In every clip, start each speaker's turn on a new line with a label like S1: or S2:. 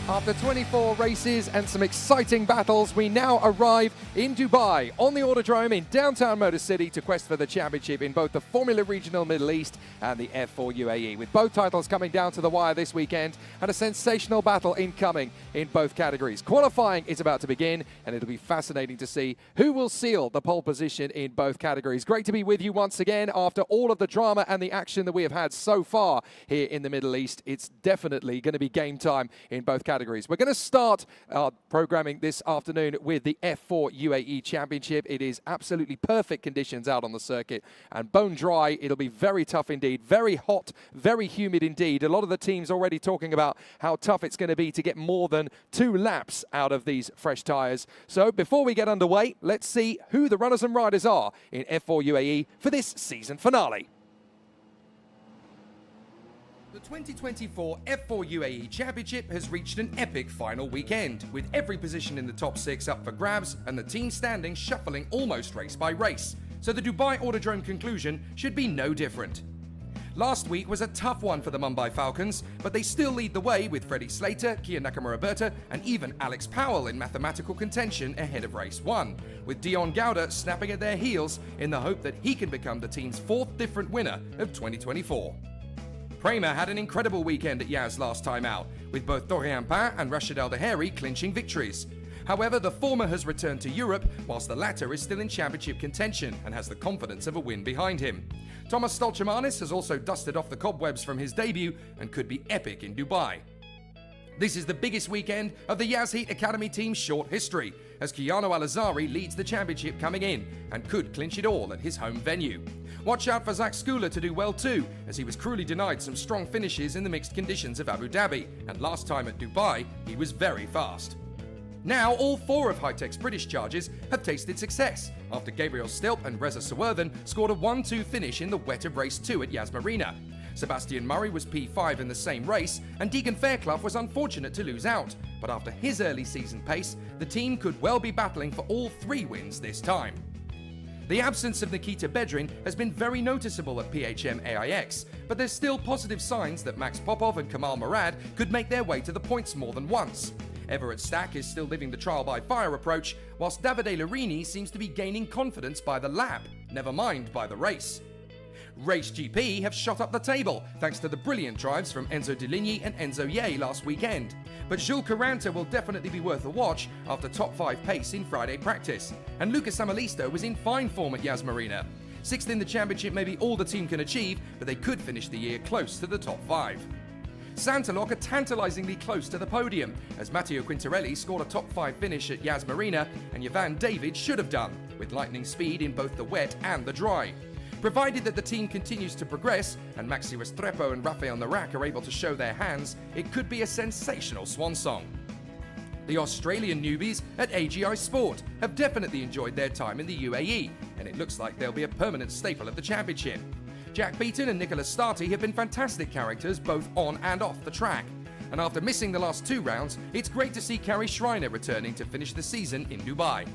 S1: After 24 races and some exciting battles, we now arrive in Dubai on the Autodrome in downtown Motor City to quest for the championship in both the Formula Regional Middle East and the F4 UAE, with both titles coming down to the wire this weekend and a sensational battle incoming in both categories. Qualifying is about to begin, and it'll be fascinating to see who will seal the pole position in both categories. Great to be with you once again after all of the drama and the action that we have had so far here in the Middle East. It's definitely going to be game time in both categories. We're going to start our programming this afternoon with the F4 UAE Championship. It is absolutely perfect conditions out on the circuit and bone dry. It'll be very tough indeed, very hot, very humid indeed. A lot of the teams already talking about how tough it's going to be to get more than 2 laps out of these fresh tyres. So before we get underway, let's see who the runners and riders are in F4 UAE for this season finale. The 2024 F4 UAE Championship has reached an epic final weekend, with every position in the top 6 up for grabs and the team standings shuffling almost race by race. So the Dubai Autodrome conclusion should be no different. Last week was a tough one for the Mumbai Falcons, but they still lead the way with Freddie Slater, Kia Nakamura-Berta and even Alex Powell in mathematical contention ahead of race 1, with Dion Gauda snapping at their heels in the hope that he can become the team's 4th different winner of 2024. Prema had an incredible weekend at Yas last time out, with both Dorian Pain and Rashid Al Daheri clinching victories. However, the former has returned to Europe, whilst the latter is still in championship contention and has the confidence of a win behind him. Thomas Stolchemanis has also dusted off the cobwebs from his debut and could be epic in Dubai. This is the biggest weekend of the Yas Heat Academy team's short history, as Kiano Al-Azari leads the championship coming in and could clinch it all at his home venue. Watch out for Zach Skula to do well too, as he was cruelly denied some strong finishes in the mixed conditions of Abu Dhabi, and last time at Dubai, he was very fast. Now, all 4 of High-Tech's British charges have tasted success, after Gabriel Stilp and Reza Sawerthan scored a 1-2 finish in the wet of race 2 at Yas Marina. Sebastian Murray was P5 in the same race, and Deegan Fairclough was unfortunate to lose out, but after his early season pace, the team could well be battling for all 3 wins this time. The absence of Nikita Bedrin has been very noticeable at PHM AIX, but there's still positive signs that Max Popov and Kamal Murad could make their way to the points more than once. Everett Stack is still living the trial by fire approach, whilst Davide Larini seems to be gaining confidence by the lap, never mind by the race. Race GP have shot up the table thanks to the brilliant drives from Enzo Deligny and Enzo Ye last weekend. But Jules Caranta will definitely be worth a watch after top 5 pace in Friday practice. And Lucas Amalisto was in fine form at Yas Marina. 6th in the championship may be all the team can achieve, but they could finish the year close to the top 5. Santaloc are tantalisingly close to the podium, as Matteo Quintarelli scored a top 5 finish at Yas Marina, and Yvan David should have done, with lightning speed in both the wet and the dry. Provided that the team continues to progress and Maxi Restrepo and Rafael Narak are able to show their hands, it could be a sensational swan song. The Australian newbies at AGI Sport have definitely enjoyed their time in the UAE, and it looks like they'll be a permanent staple of the championship. Jack Beaton and Nicholas Starty have been fantastic characters both on and off the track. And after missing the last 2 rounds, it's great to see Kerry Schreiner returning to finish the season in Dubai.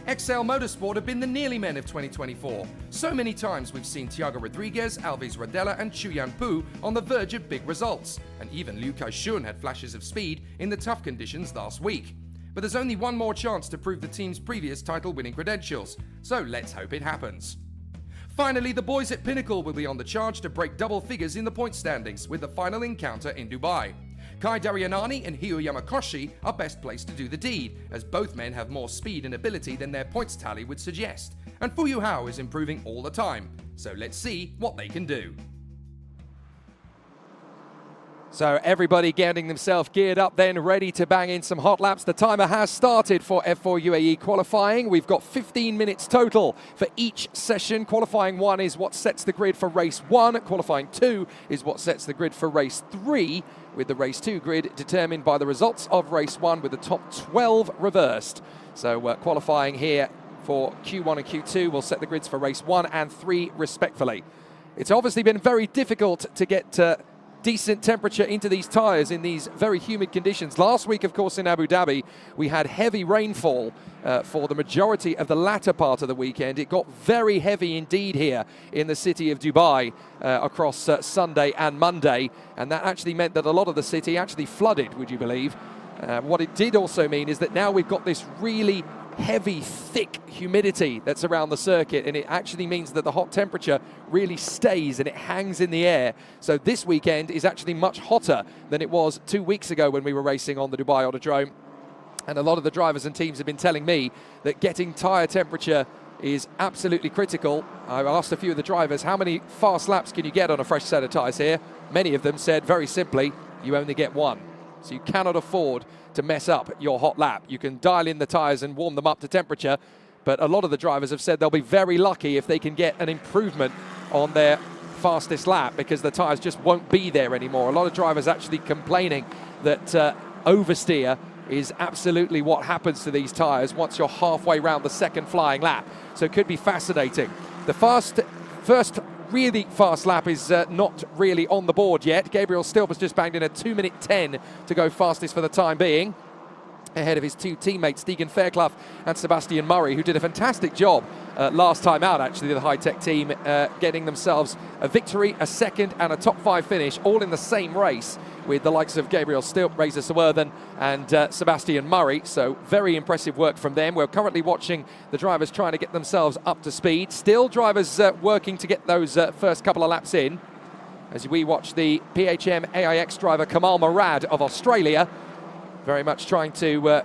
S1: XL Motorsport have been the nearly men of 2024. So many times we've seen Thiago Rodriguez, Alves Rodella and Chuyan Pu on the verge of big results, and even Liu Kai-shun had flashes of speed in the tough conditions last week. But there's only one more chance to prove the team's previous title-winning credentials, so let's hope it happens. Finally, the boys at Pinnacle will be on the charge to break double figures in the point standings with the final encounter in Dubai. Kai Darianani and Hio Yamakoshi are best placed to do the deed, as both men have more speed and ability than their points tally would suggest. And Fuyu Hao is improving all the time, so let's see what they can do. So everybody getting themselves geared up then, ready to bang in some hot laps. The timer has started for F4 UAE qualifying. We've got 15 minutes total for each session. Qualifying 1 is what sets the grid for race 1. Qualifying 2 is what sets the grid for race 3, with the race 2 grid determined by the results of race 1 with the top 12 reversed. So qualifying here for Q1 and Q2 will set the grids for race 1 and 3 respectively. It's obviously been very difficult to get
S2: decent temperature into these tyres in these very humid conditions. Last week, of course, in Abu Dhabi, we had heavy rainfall for the majority of the latter part of the weekend. It got very heavy indeed here in the city of Dubai across Sunday and Monday, and that actually meant that a lot of the city actually flooded, would you believe? What it did also mean is that now we've got this really heavy, thick humidity that's around the circuit, and it actually means that the hot temperature really stays and it hangs in the air. So this weekend is actually much hotter than it was 2 weeks ago when we were racing on the Dubai Autodrome. And a lot of the drivers and teams have been telling me that getting tyre temperature is absolutely critical. I asked a few of the drivers, how many fast laps can you get on a fresh set of tyres here? Many of them said very simply, you only get one. So you cannot afford to mess up your hot lap. You can dial in the tyres and warm them up to temperature, but a lot of the drivers have said they'll be very lucky if they can get an improvement on their fastest lap, because the tyres just won't be there anymore. A lot of drivers actually complaining that oversteer is absolutely what happens to these tyres once you're halfway round the second flying lap. So it could be fascinating. The first really fast lap is not really on the board yet. Gabriel Stilp has just banged in a 2:10 to go fastest for the time being, ahead of his two teammates, Stephen Fairclough and Sebastian Murray, who did a fantastic job last time out, actually, the high-tech team, getting themselves a victory, a second and a top 5 finish, all in the same race, with the likes of Gabriel Stilp, Reza Sawerthan and Sebastian Murray. So very impressive work from them. We're currently watching the drivers trying to get themselves up to speed. Still drivers working to get those first couple of laps in, as we watch the PHM AIX driver Kamal Murad of Australia, very much trying to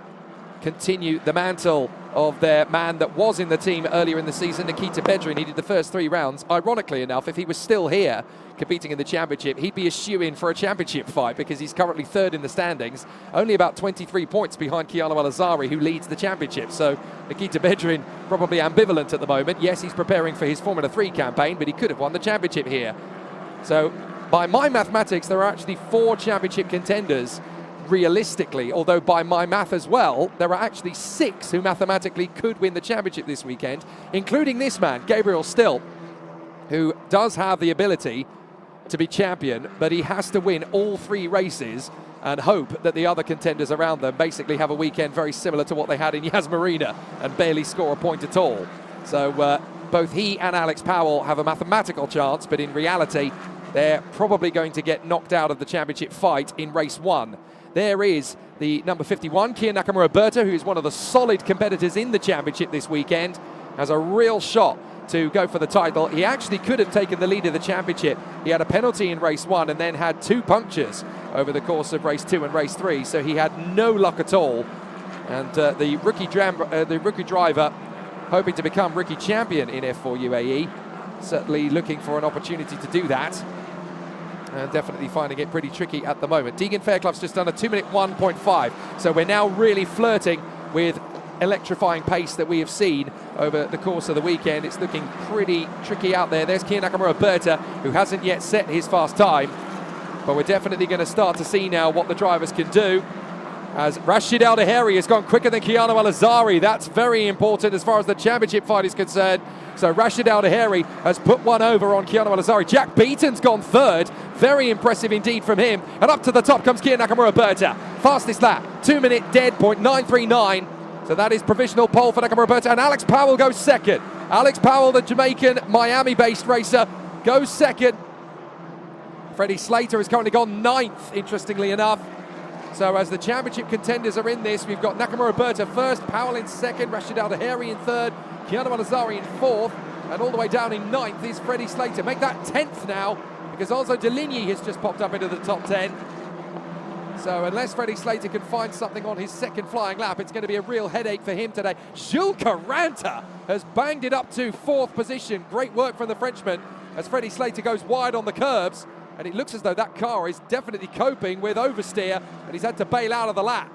S2: continue the mantle of their man that was in the team earlier in the season, Nikita Bedrin. He did the first 3 rounds. Ironically enough, if he was still here competing in the championship, he'd be a shoe-in for a championship fight, because he's currently 3rd in the standings, only about 23 points behind Keanu Al-Azari, who leads the championship. So Nikita Bedrin probably ambivalent at the moment. Yes, he's preparing for his Formula 3 campaign, but he could have won the championship here. So by my mathematics, there are actually 4 championship contenders realistically, although by my math as well, there are actually 6 who mathematically could win the championship this weekend, including this man, Gabriel Stilp, who does have the ability to be champion, but he has to win all 3 races and hope that the other contenders around them basically have a weekend very similar to what they had in Yas Marina and barely score a point at all. So both he and Alex Powell have a mathematical chance, but in reality, they're probably going to get knocked out of the championship fight in race 1. There is the number 51, Kia Nakamura Berta, who is one of the solid competitors in the championship this weekend, has a real shot to go for the title. He actually could have taken the lead of the championship. He had a penalty in race 1 and then had 2 punctures over the course of race 2 and race 3, so he had no luck at all. And the rookie driver, hoping to become rookie champion in F4 UAE, certainly looking for an opportunity to do that. And definitely finding it pretty tricky at the moment. Deegan Fairclough's just done a 2:1.5. So we're now really flirting with electrifying pace that we have seen over the course of the weekend. It's looking pretty tricky out there. There's Kia Nakamura Berta, who hasn't yet set his fast time. But we're definitely going to start to see now what the drivers can do, as Rashid Al Daheri has gone quicker than Keanu Al-Azari. That's very important as far as the championship fight is concerned. So Rashid Al Daheri has put one over on Keanu Al-Azari. Jack Beaton's gone 3rd. Very impressive indeed from him. And up to the top comes Kia Nakamura Berta. Fastest lap, 2-minute dead, .939. So that is provisional pole for Nakamura Berta. And Alex Powell goes 2nd. Alex Powell, the Jamaican, Miami-based racer, goes 2nd. Freddie Slater has currently gone 9th, interestingly enough. So as the championship contenders are in this, we've got Nakamura Berta 1st, Powell in 2nd, Rashid Al Daheri in 3rd, Keanu Al-Azari in 4th, and all the way down in 9th is Freddie Slater. Make that 10th now, because also Deligny has just popped up into the top 10. So unless Freddie Slater can find something on his 2nd flying lap, it's going to be a real headache for him today. Jules Caranta has banged it up to 4th position. Great work from the Frenchman as Freddie Slater goes wide on the curbs. And it looks as though that car is definitely coping with oversteer, and he's had to bail out of the lap.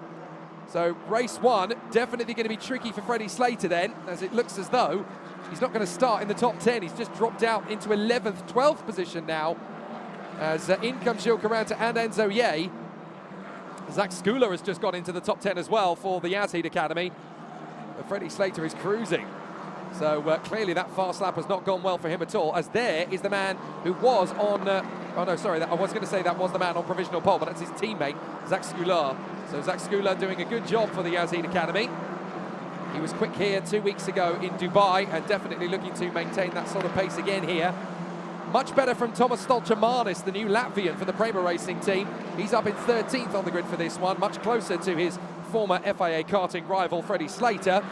S2: So race 1, definitely going to be tricky for Freddie Slater then, as it looks as though he's not going to start in the top 10. He's just dropped out into 11th, 12th position now, as in comes Jules Caranta and Enzo Ye. Zach Skula has just got into the top 10 as well for the Yazheed Academy. But Freddie Slater is cruising. So clearly that fast lap has not gone well for him at all, as there is the man who was on Oh no, sorry, I was going to say that was the man on provisional pole, but that's his teammate, Zach Scular. So Zach Scular doing a good job for the Yazid Academy. He was quick here 2 weeks ago in Dubai and definitely looking to maintain that sort of pace again here. Much better from Tomas Stolchamanis, the new Latvian for the Prema Racing team. He's up in 13th on the grid for this one, much closer to his former FIA karting rival, Freddie Slater.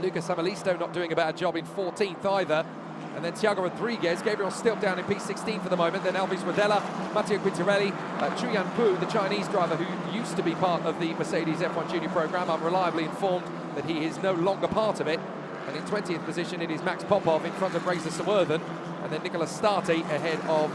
S2: Lucas Amalisto not doing a bad job in 14th either. And then Thiago Rodriguez, Gabriel Stilp down in P16 for the moment. Then Alves Rodella, Matteo Quintarelli, Chuyan Pu, the Chinese driver who used to be part of the Mercedes F1 Junior program. I'm reliably informed that he is no longer part of it. And in 20th position it is Max Popov in front of Reza Sawurthan. And then Nicolas Stati ahead of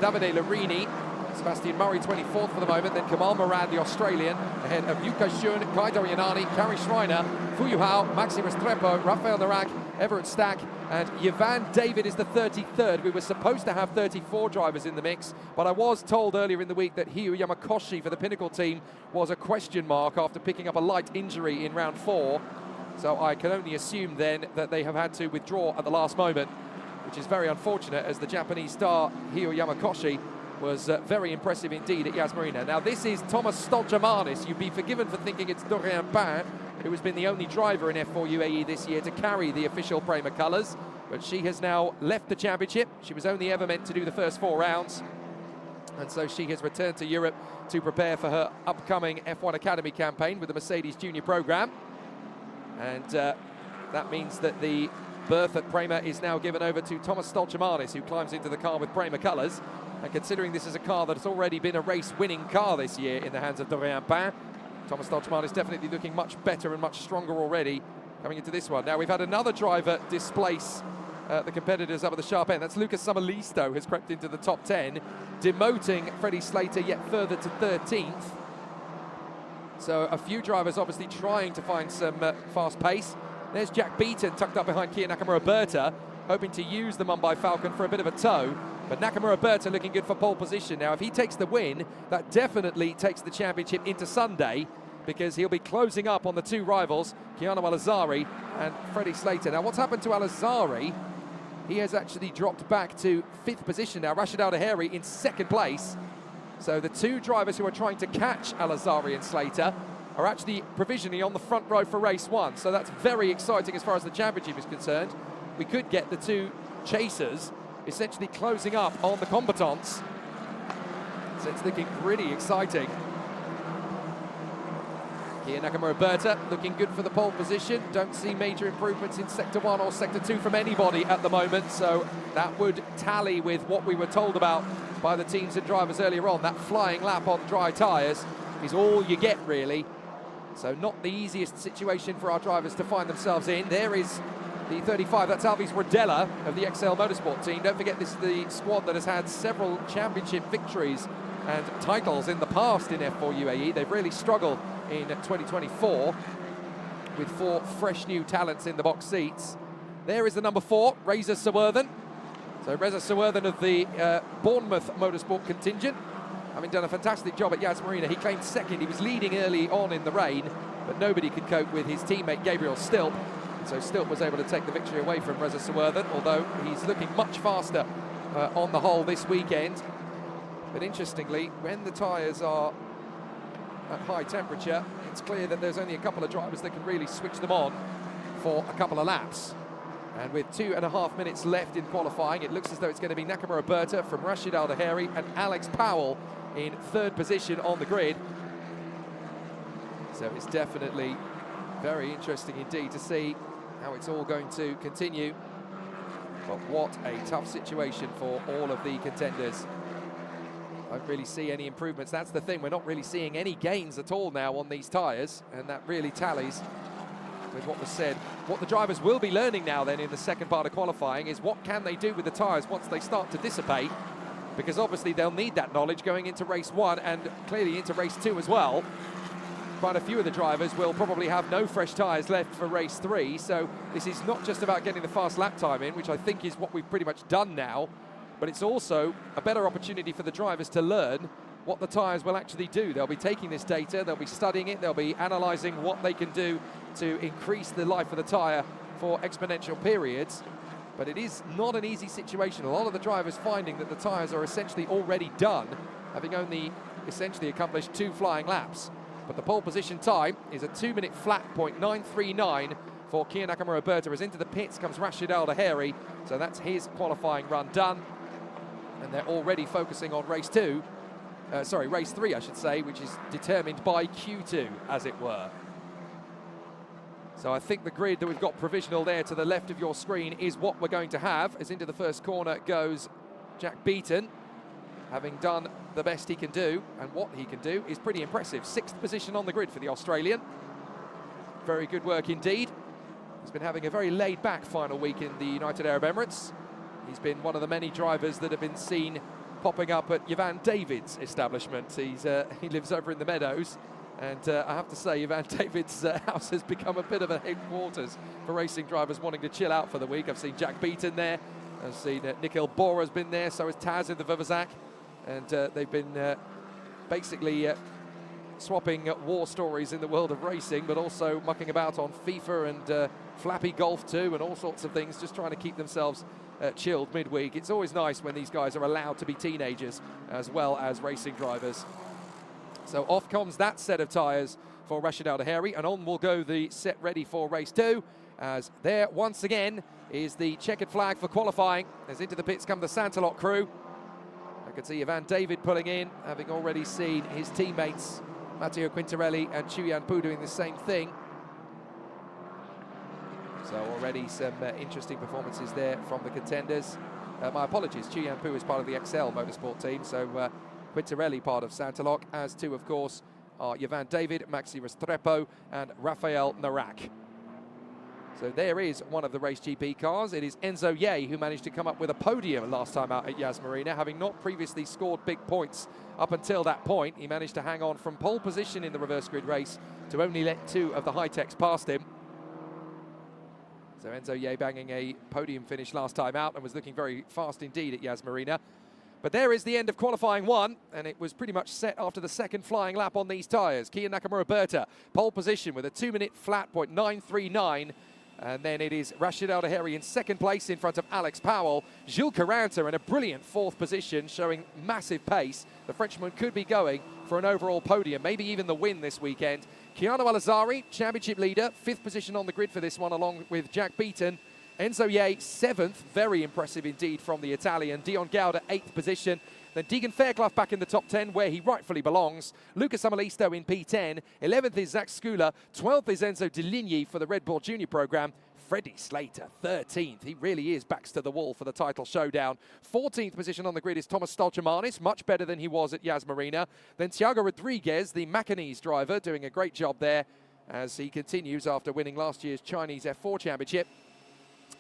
S2: Davide Larini. Sebastian Murray 24th for the moment, then Kamal Murad, the Australian, ahead of Yuka Shun, Kai Dorianani, Kari Schreiner, Fu Hao, Maxi Restrepo, Rafael Narak, Everett Stack, and Yvan David is the 33rd. We were supposed to have 34 drivers in the mix, but I was told earlier in the week that Hyu Yamakoshi for the Pinnacle team was a question mark after picking up a light injury in round 4. So I can only assume then that they have had to withdraw at the last moment, which is very unfortunate, as the Japanese star Hyu Yamakoshi was very impressive indeed at Yas Marina. Now this is Tomas Stolchamanis. You'd be forgiven for thinking it's Dorian Bain, who has been the only driver in F4 UAE this year to carry the official Prema colours, but she has now left the championship. She was only ever meant to do the first 4 rounds, and so she has returned to Europe to prepare for her upcoming F1 Academy campaign with the Mercedes Junior program. And that means that the berth at Prema is now given over to Tomas Stolchamanis, who climbs into the car with Prema colours. And considering this is a car that has already been a race-winning car this year in the hands of Dorian Bain, Tomas Stolchamanis definitely looking much better and much stronger already coming into this one. Now we've had another driver displace the competitors up at the sharp end. That's Lucas Samalisto, has crept into the top 10, demoting Freddie Slater yet further to 13th. So a few drivers obviously trying to find some fast pace. There's Jack Beaton tucked up behind Kia Nakamura Berta, hoping to use the Mumbai Falcon for a bit of a tow. But Nakamura Berta looking good for pole position. Now, if he takes the win, that definitely takes the championship into Sunday, because he'll be closing up on the 2 rivals, Keanu Alazari and Freddie Slater. Now, what's happened to Alazari? He has actually dropped back to 5th position now. Rashid Al-Daheri in 2nd place. So the 2 drivers who are trying to catch Alazari and Slater are actually provisionally on the front row for race 1. So that's very exciting as far as the championship is concerned. We could get the 2 chasers essentially closing up on the combatants. So it's looking pretty exciting. Kia Nakamura Berta looking good for the pole position. Don't see major improvements in Sector 1 or Sector 2 from anybody at the moment, so that would tally with what we were told about by the teams and drivers earlier on. That flying lap on dry tyres is all you get, really. So not the easiest situation for our drivers to find themselves in. There is the 35, that's Alves Rodella of the XL Motorsport team. Don't forget, this is the squad that has had several championship victories and titles in the past in F4 UAE. They've really struggled in 2024 with 4 fresh new talents in the box seats. There is the number 4, Reza Sawurthan. So Reza Sawurthan of the Bournemouth Motorsport contingent, having done a fantastic job at Yas Marina. He claimed 2nd. He was leading early on in the rain, but nobody could cope with his teammate Gabriel Stilp. So Stilp was able to take the victory away from Reza Sawurthan, although he's looking much faster on the whole this weekend. But interestingly, when the tyres are at high temperature, it's clear that there's only a couple of drivers that can really switch them on for a couple of laps. And with 2.5 minutes left in qualifying, it looks as though it's going to be Nakamura Berta from Rashid Al-Daheri and Alex Powell in 3rd position on the grid. So it's definitely very interesting indeed to see how it's all going to continue. But what a tough situation for all of the contenders. I don't really see any improvements. That's the thing, we're not really seeing any gains at all now on these tyres, and that really tallies with what was said. What the drivers will be learning now then in the second part of qualifying is what can they do with the tyres once they start to dissipate, because obviously they'll need that knowledge going into race 1 and clearly into race 2 as well. Quite a few of the drivers will probably have no fresh tyres left for race 3, so this is not just about getting the fast lap time in, which I think is what we've pretty much done now, but it's also a better opportunity for the drivers to learn what the tyres will actually do. They'll be taking this data, they'll be studying it, they'll be analysing what they can do to increase the life of the tyre for exponential periods. But it is not an easy situation. A lot of the drivers finding that the tyres are essentially already done, having only essentially accomplished 2 flying laps. But the pole position time is a 2-minute flat .939 for Kia Nakamura Berta. As into the pits comes Rashid Al Daheri, so that's his qualifying run done. And they're already focusing on race 3, I should say, which is determined by Q2, as it were. So I think the grid that we've got provisional there to the left of your screen is what we're going to have. As into the first corner goes Jack Beaton, having done the best he can do, and what he can do is pretty impressive. 6th position on the grid for the Australian. Very good work indeed. He's been having a very laid-back final week in the United Arab Emirates. He's been one of the many drivers that have been seen popping up at Yvan David's establishment. He lives over in the Meadows. And I have to say, Yvan David's house has become a bit of a headquarters for racing drivers wanting to chill out for the week. I've seen Jack Beaton there. I've seen Nikhil Bora's been there. So has Taz in the Vivazak. And they've been basically swapping war stories in the world of racing, but also mucking about on FIFA and Flappy Golf too, and all sorts of things, just trying to keep themselves chilled midweek. It's always nice when these guys are allowed to be teenagers as well as racing drivers. So off comes that set of tyres for Rashid Al Daheri, and on will go the set ready for race 2, as there once again is the checkered flag for qualifying. As into the pits come the Santalot crew. I can see Yvan David pulling in, having already seen his teammates Matteo Quintarelli and Chu Yanpu doing the same thing. So already some interesting performances there from the contenders. My apologies, Chu Yanpu is part of the XL Motorsport team, so Quintarelli part of Santalok, as too, of course, are Yvan David, Maxi Restrepo and Rafael Narak. So there is one of the Race GP cars. It is Enzo Ye who managed to come up with a podium last time out at Yas Marina, having not previously scored big points up until that point. He managed to hang on from pole position in the reverse grid race to only let 2 of the high-techs past him. So Enzo Ye banging a podium finish last time out and was looking very fast indeed at Yas Marina. But there is the end of qualifying 1, and it was pretty much set after the second flying lap on these tyres. Kia Nakamura Berta, pole position with a 2-minute flat .939. And then it is Rashid Al Daheri in second place in front of Alex Powell. Jules Caranta in a brilliant 4th position, showing massive pace. The Frenchman could be going for an overall podium, maybe even the win this weekend. Keanu Alazari, championship leader, 5th position on the grid for this one, along with Jack Beaton. Enzo Ye, 7th, very impressive indeed from the Italian. Dion Gauda, 8th position. Then Deegan Fairclough back in the top 10, where he rightfully belongs. Lucas Amalisto in P10. 11th is Zach Skula. 12th is Enzo Deligny for the Red Bull Junior program. Freddie Slater, 13th. He really is backs to the wall for the title showdown. 14th position on the grid is Thomas Stolchamanis, much better than he was at Yas Marina. Then Thiago Rodriguez, the Macanese driver, doing a great job there as he continues after winning last year's Chinese F4 Championship.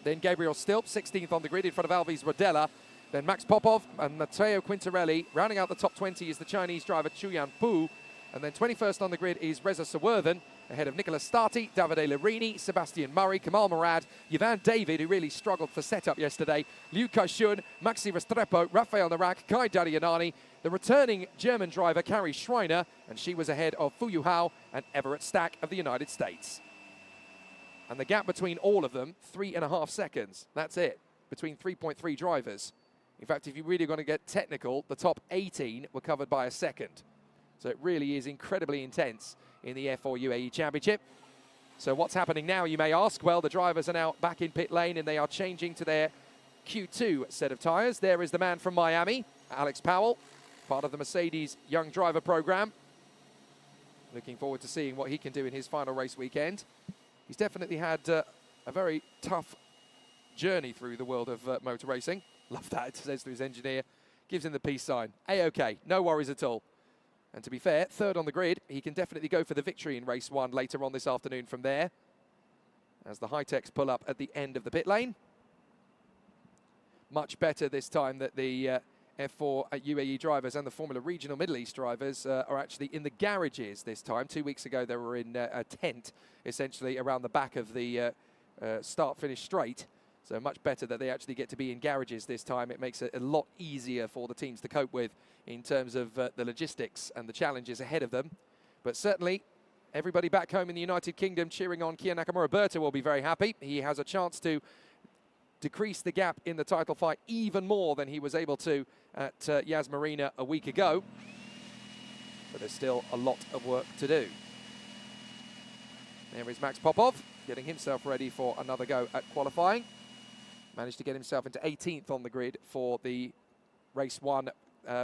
S2: Then Gabriel Stilp, 16th on the grid in front of Alves Rodella. Then Max Popov and Matteo Quintarelli. Rounding out the top 20 is the Chinese driver Chu Yanpu. And then 21st on the grid is Reza Sawerthan, ahead of Nicolas Stati, Davide Larini, Sebastian Murray, Kamal Murad, Yvan David, who really struggled for setup yesterday, Liu Kaishun, Maxi Restrepo, Rafael Narak, Kai Darianani, the returning German driver Carrie Schreiner, and she was ahead of Fu Yuhao and Everett Stack of the United States. And the gap between all of them, 3.5 seconds. That's it, between 3.3 drivers. In fact, if you're really going to get technical, the top 18 were covered by a second. So it really is incredibly intense in the F4 UAE Championship. So what's happening now, you may ask? Well, the drivers are now back in pit lane and they are changing to their Q2 set of tyres. There is the man from Miami, Alex Powell, part of the Mercedes Young Driver program. Looking forward to seeing what he can do in his final race weekend. He's definitely had a very tough journey through the world of motor racing. Love that, it says to his engineer. Gives him the peace sign. A-OK, no worries at all. And to be fair, 3rd on the grid, he can definitely go for the victory in race 1 later on this afternoon from there, as the high-techs pull up at the end of the pit lane. Much better this time that the F4 UAE drivers and the Formula Regional Middle East drivers are actually in the garages this time. 2 weeks ago, they were in a tent, essentially, around the back of the start-finish straight. So much better that they actually get to be in garages this time. It makes it a lot easier for the teams to cope with in terms of the logistics and the challenges ahead of them. But certainly, everybody back home in the United Kingdom cheering on Kia Nakamura Berta will be very happy. He has a chance to decrease the gap in the title fight even more than he was able to at Yas Marina a week ago. But there's still a lot of work to do. There is Max Popov getting himself ready for another go at qualifying. Managed to get himself into 18th on the grid for the race 1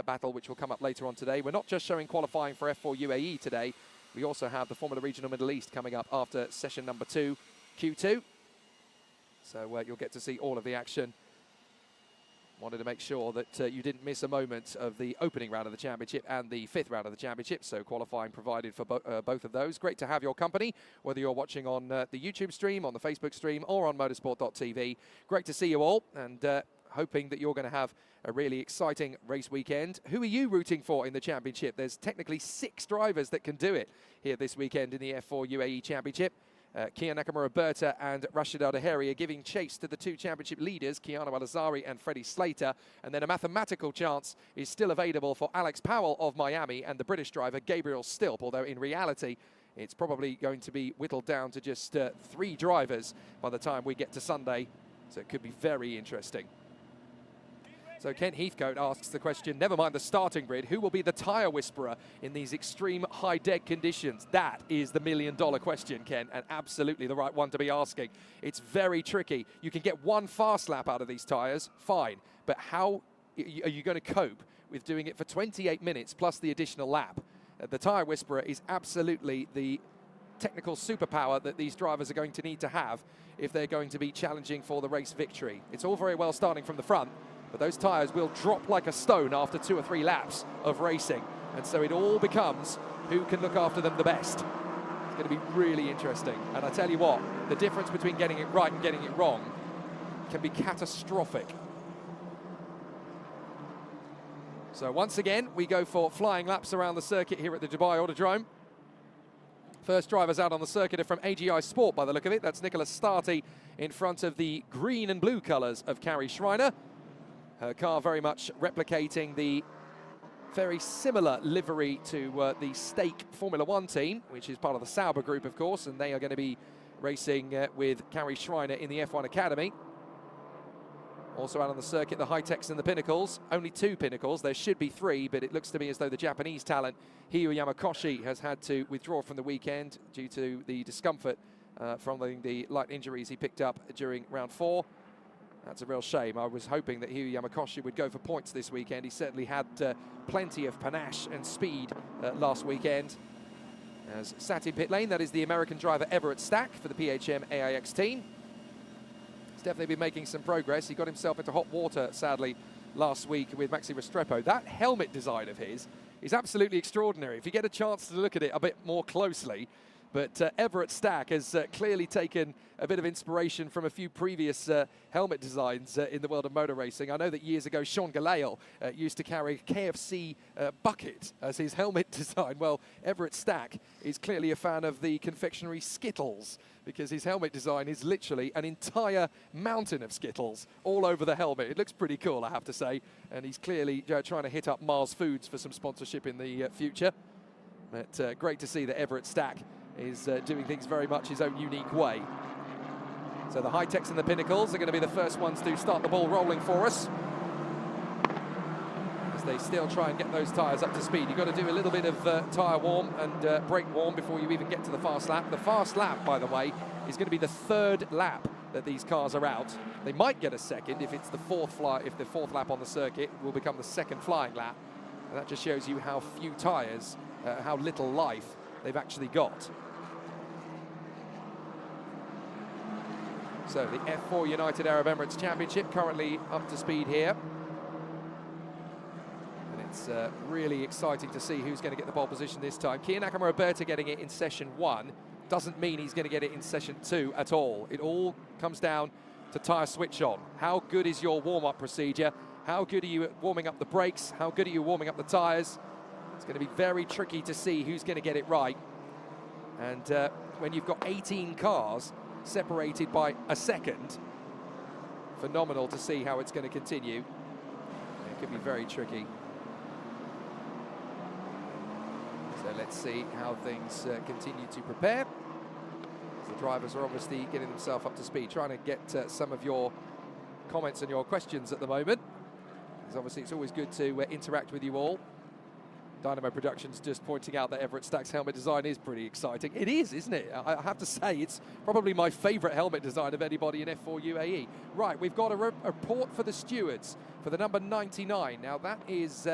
S2: battle, which will come up later on today. We're not just showing qualifying for F4 UAE today. We also have the Formula Regional Middle East coming up after session number 2, Q2. So you'll get to see all of the action. Wanted to make sure that you didn't miss a moment of the opening round of the championship and the 5th round of the championship, so qualifying provided for both of those. Great to have your company, whether you're watching on the YouTube stream, on the Facebook stream, or on motorsport.tv. Great to see you all, and hoping that you're going to have a really exciting race weekend. Who are you rooting for in the championship? There's technically 6 drivers that can do it here this weekend in the F4 UAE Championship. Kian Nakamura Berta and Rashid Al-Daheri are giving chase to the 2 championship leaders, Keanu Al-Azari and Freddie Slater. And then a mathematical chance is still available for Alex Powell of Miami and the British driver Gabriel Stilp, although in reality, it's probably going to be whittled down to just 3 drivers by the time we get to Sunday. So it could be very interesting. So Ken Heathcote asks the question, never mind the starting grid, who will be the tyre whisperer in these extreme high deck conditions? That is the million-dollar question, Ken, and absolutely the right one to be asking. It's very tricky. You can get 1 fast lap out of these tyres, fine, but how are you going to cope with doing it for 28 minutes plus the additional lap? The tyre whisperer is absolutely the technical superpower that these drivers are going to need to have if they're going to be challenging for the race victory. It's all very well starting from the front, but those tyres will drop like a stone after 2 or 3 laps of racing. And so it all becomes who can look after them the best. It's going to be really interesting. And I tell you what, the difference between getting it right and getting it wrong can be catastrophic. So once again, we go for flying laps around the circuit here at the Dubai Autodrome. First drivers out on the circuit are from AGI Sport by the look of it. That's Nicola Starty in front of the green and blue colours of Carrie Schreiner. Her car very much replicating the very similar livery to the Stake Formula 1 team, which is part of the Sauber group, of course, and they are going to be racing with Carrie Schreiner in the F1 Academy. Also out on the circuit, the High-Techs and the Pinnacles. Only 2 Pinnacles. There should be 3, but it looks to me as though the Japanese talent, Hiyu Yamakoshi, has had to withdraw from the weekend due to the discomfort from the light injuries he picked up during round 4. That's a real shame. I was hoping that Hiyu Yamakoshi would go for points this weekend. He certainly had plenty of panache and speed last weekend. As sat in pit lane, that is the American driver Everett Stack for the PHM AIX team. He's definitely been making some progress. He got himself into hot water, sadly, last week with Maxi Restrepo. That helmet design of his is absolutely extraordinary. If you get a chance to look at it a bit more closely, but Everett Stack has clearly taken a bit of inspiration from a few previous helmet designs in the world of motor racing. I know that years ago, Sean Galale used to carry a KFC bucket as his helmet design. Well, Everett Stack is clearly a fan of the confectionery Skittles, because his helmet design is literally an entire mountain of Skittles all over the helmet. It looks pretty cool, I have to say. And he's clearly trying to hit up Mars Foods for some sponsorship in the future. But great to see that Everett Stack is doing things very much his own unique way. So the High-Techs and the Pinnacles are going to be the first ones to start the ball rolling for us, as they still try and get those tyres up to speed. You've got to do a little bit of tyre warm and brake warm before you even get to the fast lap. The fast lap, by the way, is going to be the 3rd lap that these cars are out. They might get a second if it's the 4th lap on the circuit will become the 2nd flying lap. And that just shows you how few tyres, how little life they've actually got. So the F4 United Arab Emirates Championship currently up to speed here. And it's really exciting to see who's going to get the pole position this time. Kian Nakamura Berta getting it in session 1 doesn't mean he's going to get it in session 2 at all. It all comes down to tyre switch on. How good is your warm-up procedure? How good are you at warming up the brakes? How good are you warming up the tyres? It's going to be very tricky to see who's going to get it right. And when you've got 18 cars separated by a second, phenomenal to see how it's going to continue. It could be very tricky. So let's see how things continue to prepare. The drivers are obviously getting themselves up to speed, trying to get some of your comments and your questions at the moment, because obviously it's always good to interact with you all. Dynamo Productions just pointing out that Everett Stack's helmet design is pretty exciting. It is, isn't it? I have to say, it's probably my favourite helmet design of anybody in F4 UAE. Right, we've got a report for the stewards for the number 99. Now, that is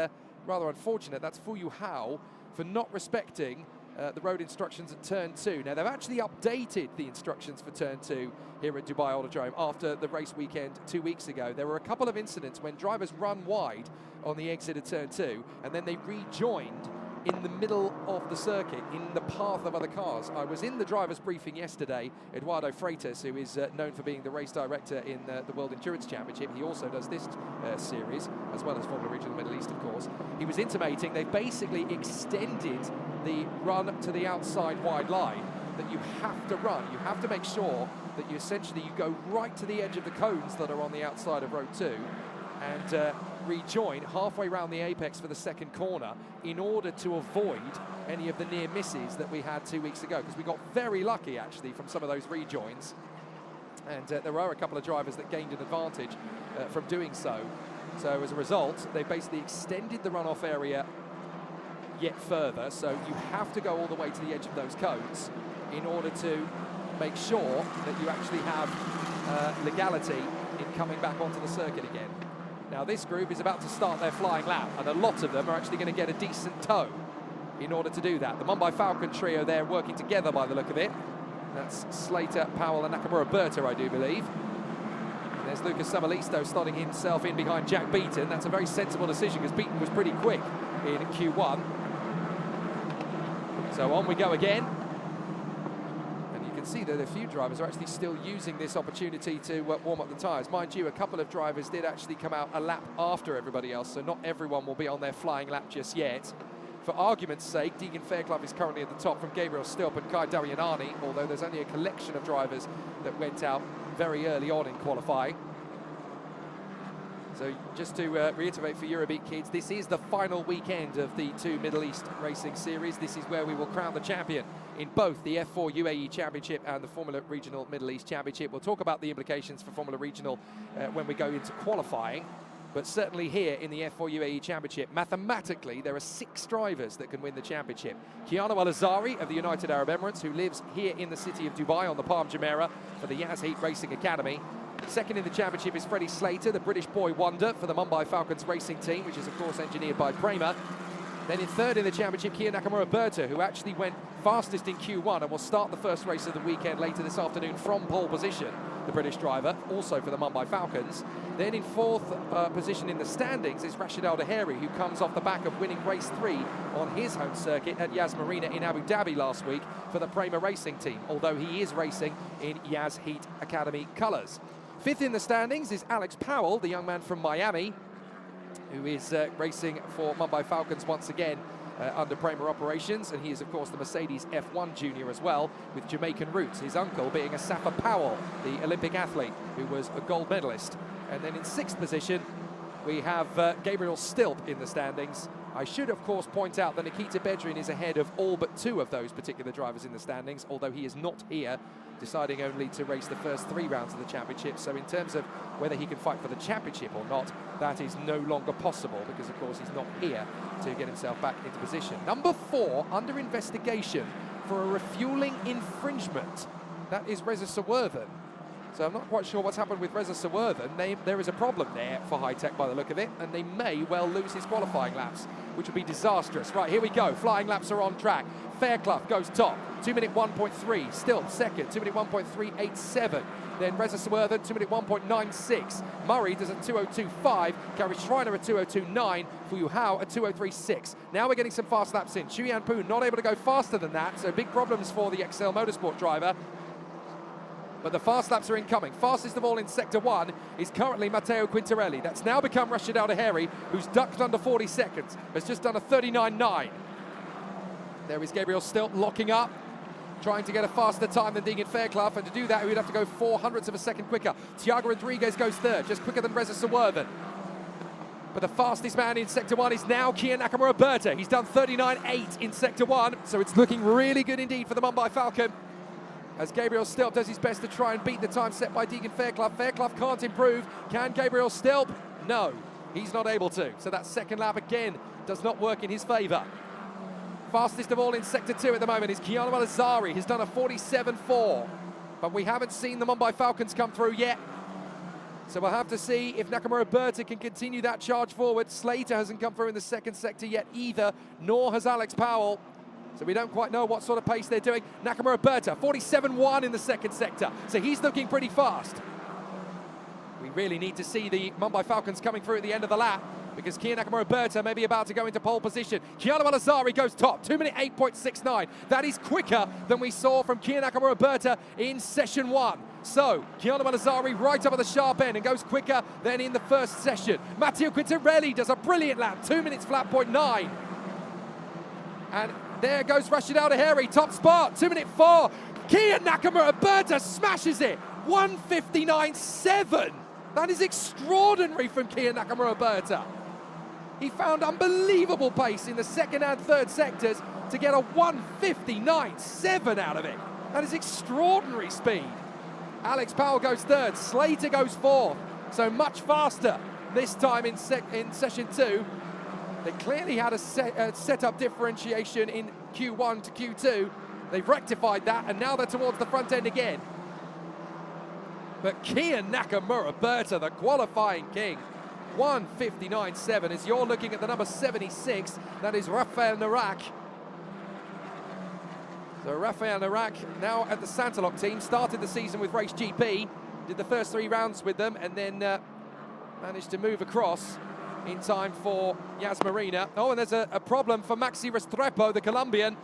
S2: rather unfortunate. That's Fu Yu Hao for not respecting the road instructions at turn 2. Now, they've actually updated the instructions for turn 2 here at Dubai Autodrome after the race weekend 2 weeks ago. There were a couple of incidents when drivers run wide on the exit of turn 2, and then they rejoined in the middle of the circuit, in the path of other cars. I was in the driver's briefing yesterday. Eduardo Freitas, who is known for being the race director in the World Endurance Championship, he also does this series, as well as Formula Regional Middle East, of course. He was intimating they've basically extended the run to the outside wide line that you have to run. You have to make sure that you go right to the edge of the cones that are on the outside of row 2 and rejoin halfway around the apex for the second corner in order to avoid any of the near misses that we had 2 weeks ago, because we got very lucky actually from some of those rejoins, and there were a couple of drivers that gained an advantage from doing so. So as a result, they basically extended the runoff area yet further, so you have to go all the way to the edge of those cones in order to make sure that you actually have legality in coming back onto the circuit again. Now, this group is about to start their flying lap, and a lot of them are actually going to get a decent tow in order to do that. The Mumbai Falcon trio there working together by the look of it. That's Slater, Powell and Nakamura Berta, I do believe. And there's Lucas Samalisto slotting himself in behind Jack Beaton. That's a very sensible decision, because Beaton was pretty quick in Q1. So on we go again. You can see that a few drivers are actually still using this opportunity to warm up the tyres. Mind you, a couple of drivers did actually come out a lap after everybody else, so not everyone will be on their flying lap just yet. For argument's sake, Deegan Fairclough is currently at the top from Gabriel Stilp and Kai Daryanani, although there's only a collection of drivers that went out very early on in qualifying. So just to reiterate for Eurobeat kids, this is the final weekend of the 2 Middle East Racing Series. This is where we will crown the champion in both the F4 UAE Championship and the Formula Regional Middle East Championship. We'll talk about the implications for Formula Regional when we go into qualifying. But certainly here in the F4 UAE Championship, mathematically, there are 6 drivers that can win the championship. Kiano Al-Azari of the United Arab Emirates, who lives here in the city of Dubai on the Palm Jumeirah for the Yas Heat Racing Academy. Second in the championship is Freddie Slater, the British boy wonder for the Mumbai Falcons racing team, which is of course engineered by Prema. Then in third in the championship, Kia Nakamura Berta, who actually went fastest in Q1 and will start the first race of the weekend later this afternoon from pole position, the British driver, also for the Mumbai Falcons. Then in fourth position in the standings is Rashid Al Daheri, who comes off the back of winning race 3 on his home circuit at Yas Marina in Abu Dhabi last week for the Prema racing team, although he is racing in Yas Heat Academy colours. Fifth in the standings is Alex Powell, the young man from Miami, who is racing for Mumbai Falcons once again under Prema operations, and he is of course the Mercedes F1 junior as well, with Jamaican roots, his uncle being Asafa Powell, the Olympic athlete who was a gold medalist. And then in 6th position we have Gabriel Stilp in the standings. I should of course point out that Nikita Bedrin is ahead of all but 2 of those particular drivers in the standings, although he is not here, deciding only to race the first 3 rounds of the championship. So in terms of whether he can fight for the championship or not, that is no longer possible, because of course he's not here to get himself back into position. Number 4 under investigation for a refueling infringement. That is Reza Sawerthan. So I'm not quite sure what's happened with Reza Sawerthan. There is a problem there for High Tech by the look of it, and they may well lose his qualifying laps, which would be disastrous. Right, here we go. Flying laps are on track. Fairclough goes top. 2-minute 1.3. Still second. 2-minute 1.387. Then Reza Sawerthan, 2-minute 1.96. Murray does a 2:02.5. Gary Schreiner at 2:02.9. Fu Yu Hao at 2:03.6. Now we're getting some fast laps in. Xu Yanpu not able to go faster than that, so big problems for the Excel Motorsport driver. But the fast laps are incoming. Fastest of all in Sector 1 is currently Matteo Quintarelli. That's now become Rashid Al Daheri, who's ducked under 40 seconds. Has just done a 39.9. There is Gabriel Stilp locking up, trying to get a faster time than Deegan Fairclough, and to do that, he would have to go 0.04 of a second quicker. Thiago Rodriguez goes third, just quicker than Reza Sawerthan. But the fastest man in Sector 1 is now Kia Nakamura Berta. He's done 39.8 in Sector 1, so it's looking really good indeed for the Mumbai Falcon. as Gabriel Stilp does his best to try and beat the time set by Deegan Fairclough. Fairclough can't improve. Can Gabriel Stilp? No, he's not able to. So that second lap again does not work in his favour. Fastest of all in Sector 2 at the moment is Keanu Al-Azari. He's done a 47.4, but we haven't seen the Mumbai Falcons come through yet. So we'll have to see if Nakamura Berta can continue that charge forward. Slater hasn't come through in the second sector yet either, nor has Alex Powell. So we don't quite know what sort of pace they're doing. Nakamura Berta, 47.1 in the second sector. So he's looking pretty fast. We really need to see the Mumbai Falcons coming through at the end of the lap, because Kia Nakamura Berta may be about to go into pole position. Keanu Al-Azari goes top, 2 minute 8.69. That is quicker than we saw from Kia Nakamura Berta in session 1. So, Keanu Al-Azari right up at the sharp end and goes quicker than in the first session. Matteo Quintarelli does a brilliant lap, 2 minutes flat point 9. And there goes Rashid Al-Daheri, top spot, 2 minute 4. Kia Nakamura Berta smashes it, 1:59.7. That is extraordinary from Kia Nakamura Berta. He found unbelievable pace in the second and third sectors to get a 1:59.7 out of it. That is extraordinary speed. Alex Powell goes third, Slater goes fourth, so much faster this time in session 2. They clearly had a setup differentiation in Q1 to Q2. They've rectified that, and now they're towards the front end again. But Kia Nakamura Berta, the qualifying king, 1:59.7 as you're looking at the number 76. That is Rafael Narak. So Rafael Narak now at the Santaloc team, started the season with Race GP, did the first 3 rounds with them, and then managed to move across in time for Yas Marina. Oh, and there's a problem for Maxi Restrepo, the Colombian.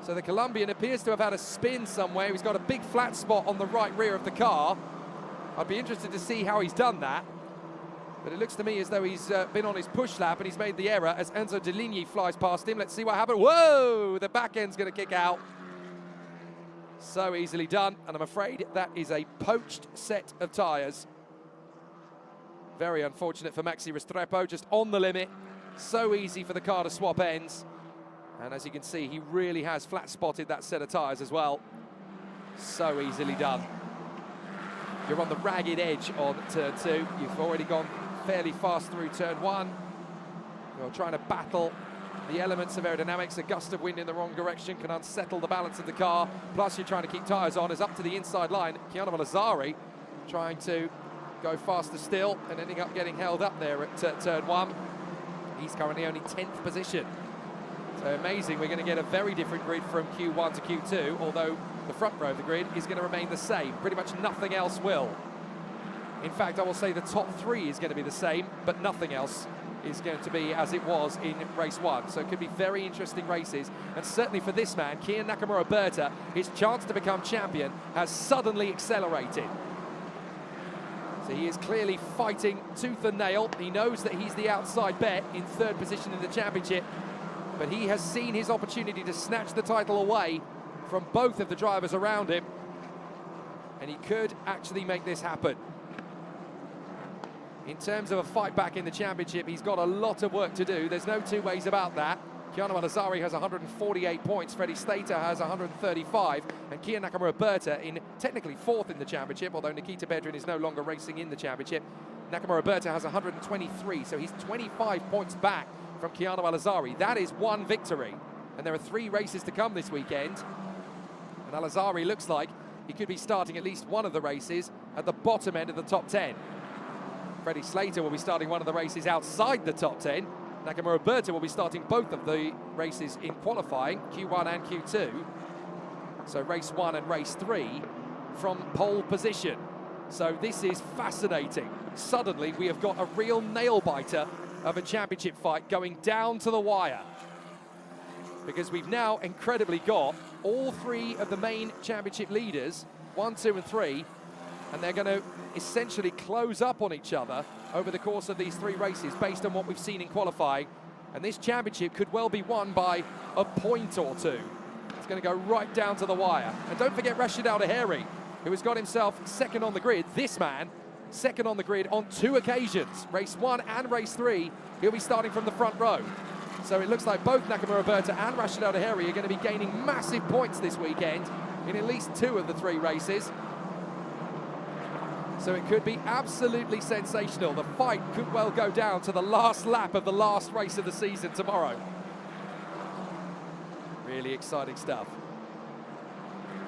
S2: So the Colombian appears to have had a spin somewhere. He's got a big flat spot on the right rear of the car. I'd be interested to see how he's done that. But it looks to me as though he's been on his push lap and he's made the error as Enzo Deligny flies past him. Let's see what happened. Whoa! The back end's going to kick out. So easily done. And I'm afraid that is a poached set of tyres. Very unfortunate for Maxi Restrepo, just on the limit. So easy for the car to swap ends. And as you can see, he really has flat spotted that set of tyres as well. So easily done. You're on the ragged edge on turn 2. You've already gone fairly fast through turn 1. You're trying to battle the elements of aerodynamics. A gust of wind in the wrong direction can unsettle the balance of the car. Plus you're trying to keep tyres on as up to the inside line. Keanu Al-Azari trying to go faster still and ending up getting held up there at turn 1. He's currently only 10th position. So amazing, we're going to get a very different grid from Q1 to Q2, although the front row of the grid is going to remain the same. Pretty much nothing else will. In fact, I will say the top 3 is going to be the same, but nothing else is going to be as it was in race 1. So it could be very interesting races. And certainly for this man, Kia Nakamura Berta, his chance to become champion has suddenly accelerated. So he is clearly fighting tooth and nail. He knows that he's the outside bet in 3rd position in the championship, but he has seen his opportunity to snatch the title away from both of the drivers around him, and he could actually make this happen. In terms of a fight back in the championship, he's got a lot of work to do. There's no two ways about that. Keanu Al-Azari has 148 points, Freddie Slater has 135, and Kia Nakamura Berta in technically 4th in the championship, although Nikita Bedrin is no longer racing in the championship. Nakamura Berta has 123, so he's 25 points back from Keanu Al-Azari. That is 1 victory, and there are 3 races to come this weekend. And Al-Azari looks like he could be starting at least one of the races at the bottom end of the top 10. Freddie Slater will be starting one of the races outside the top 10. Nakamura Berta will be starting both of the races in qualifying, Q1 and Q2. So race 1 and race 3 from pole position. So this is fascinating. Suddenly we have got a real nail-biter of a championship fight going down to the wire, because we've now incredibly got all 3 of the main championship leaders, 1, 2 and 3, and they're going to essentially close up on each other over the course of these 3 races based on what we've seen in qualifying. And this championship could well be won by a point or 2. It's going to go right down to the wire. And don't forget Rashid Al-Daheri, who has got himself 2nd on the grid. This man, 2nd on the grid on 2 occasions, race 1 and race 3. He'll be starting from the front row. So it looks like both Nakamura Berta and Rashid Al-Daheri are going to be gaining massive points this weekend. in at least 2 of the 3 races. So it could be absolutely sensational. The fight could well go down to the last lap of the last race of the season tomorrow. Really exciting stuff.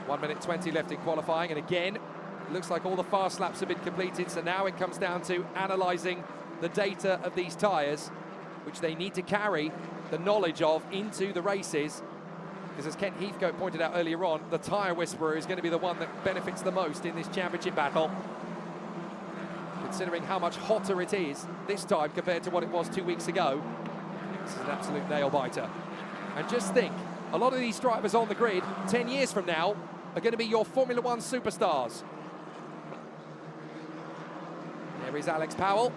S2: 1 minute 20 left in qualifying, and again, it looks like all the fast laps have been completed, so now it comes down to analysing the data of these tyres, which they need to carry the knowledge of into the races, because as Ken Heathcote pointed out earlier on, the tyre whisperer is going to be the one that benefits the most in this championship battle, considering how much hotter it is this time compared to what it was 2 weeks ago. This is an absolute nail-biter. And just think, a lot of these drivers on the grid 10 years from now are going to be your Formula One superstars. There is Alex Powell.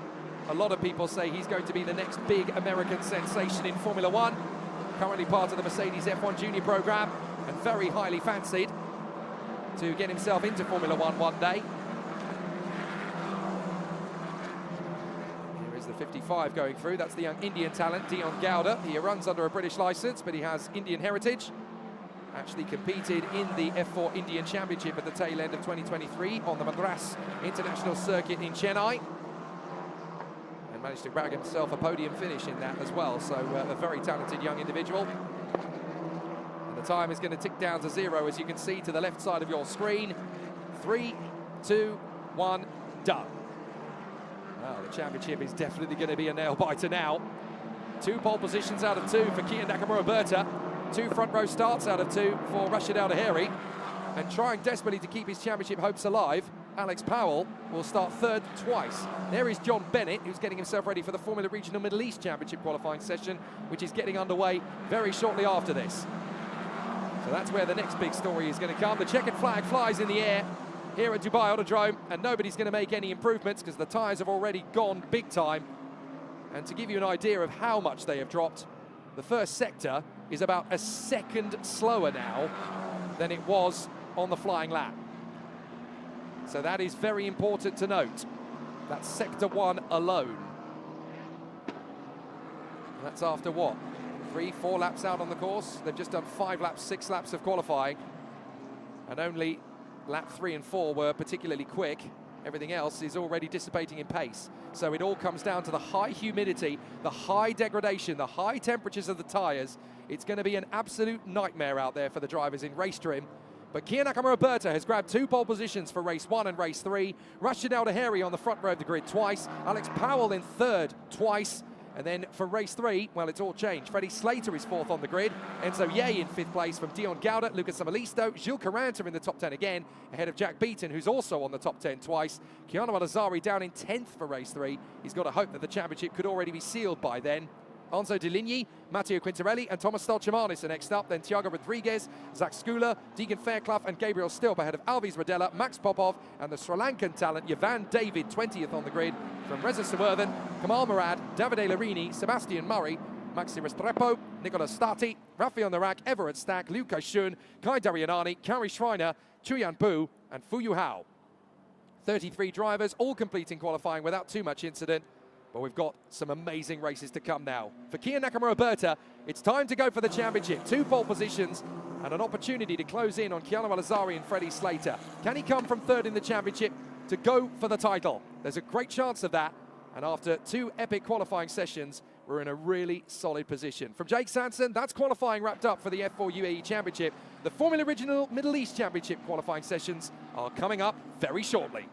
S2: A lot of people say he's going to be the next big American sensation in Formula One. Currently part of the Mercedes F1 Junior program and very highly fancied to get himself into Formula One day. Here is the 55 going through. That's the young Indian talent, Dion Gowda. He runs under a British licence, but he has Indian heritage. Actually competed in the F4 Indian Championship at the tail end of 2023 on the Madras International Circuit in Chennai. And managed to bag himself a podium finish in that as well. So a very talented young individual. And the time is going to tick down to 0, as you can see to the left side of your screen. 3, 2, 1, done. Well, the championship is definitely going to be a nail-biter now. 2 pole positions out of 2 for Kiya Nakamura-Berta. 2 front row starts out of 2 for Rashid Al Daheri. And trying desperately to keep his championship hopes alive, Alex Powell will start 3rd twice. There is John Bennett, who's getting himself ready for the Formula Regional Middle East Championship qualifying session, which is getting underway very shortly after this. So that's where the next big story is going to come. The checkered flag flies in the air here at Dubai Autodrome, and nobody's going to make any improvements because the tyres have already gone big time. And to give you an idea of how much they have dropped, the first sector is about a second slower now than it was on the flying lap. So that is very important to note. That's sector 1 alone. And that's after what? 3, 4 laps out on the course. They've just done 5 laps, 6 laps of qualifying. And only lap 3 and 4 were particularly quick. Everything else is already dissipating in pace. So it all comes down to the high humidity, the high degradation, the high temperatures of the tyres. It's going to be an absolute nightmare out there for the drivers in race trim. But Kiya Nakamura-Berta has grabbed 2 pole positions for race 1 and race 3. Rashid Al Daheri on the front row of the grid twice. Alex Powell in 3rd twice. And then for race 3, well, it's all changed. Freddie Slater is 4th on the grid. Enzo Ye in 5th place from Dion Gowda. Lucas Samalisto. Gilles Caranta in the top 10 again, ahead of Jack Beaton, who's also on the top 10 twice. Keanu Al-Azari down in 10th for race 3. He's got to hope that the championship could already be sealed by then. Enzo Deligny, Matteo Quintarelli and Thomas Stolchemanis are next up. Then Thiago Rodriguez, Zach Skula, Deegan Fairclough and Gabriel Stilp ahead of Alves Rodella, Max Popov and the Sri Lankan talent Yavan David, 20th on the grid. From Reza Suwerthan, Kamal Murad, Davide Larini, Sebastian Murray, Maxi Restrepo, Nicola Stati, Rafael Narak, Everett Stack, Luca Shun, Kai Darianani, Kari Schreiner, Chuyan Pu and Fu Yu Hao. 33 drivers, all completing qualifying without too much incident. But we've got some amazing races to come now. For Kiya Nakamura-Berta, it's time to go for the championship. 2 pole positions and an opportunity to close in on Keanu Al-Azari and Freddie Slater. Can he come from 3rd in the championship to go for the title? There's a great chance of that. And after 2 epic qualifying sessions, we're in a really solid position. From Jake Sanson, that's qualifying wrapped up for the F4 UAE Championship. The Formula Regional Middle East Championship qualifying sessions are coming up very shortly.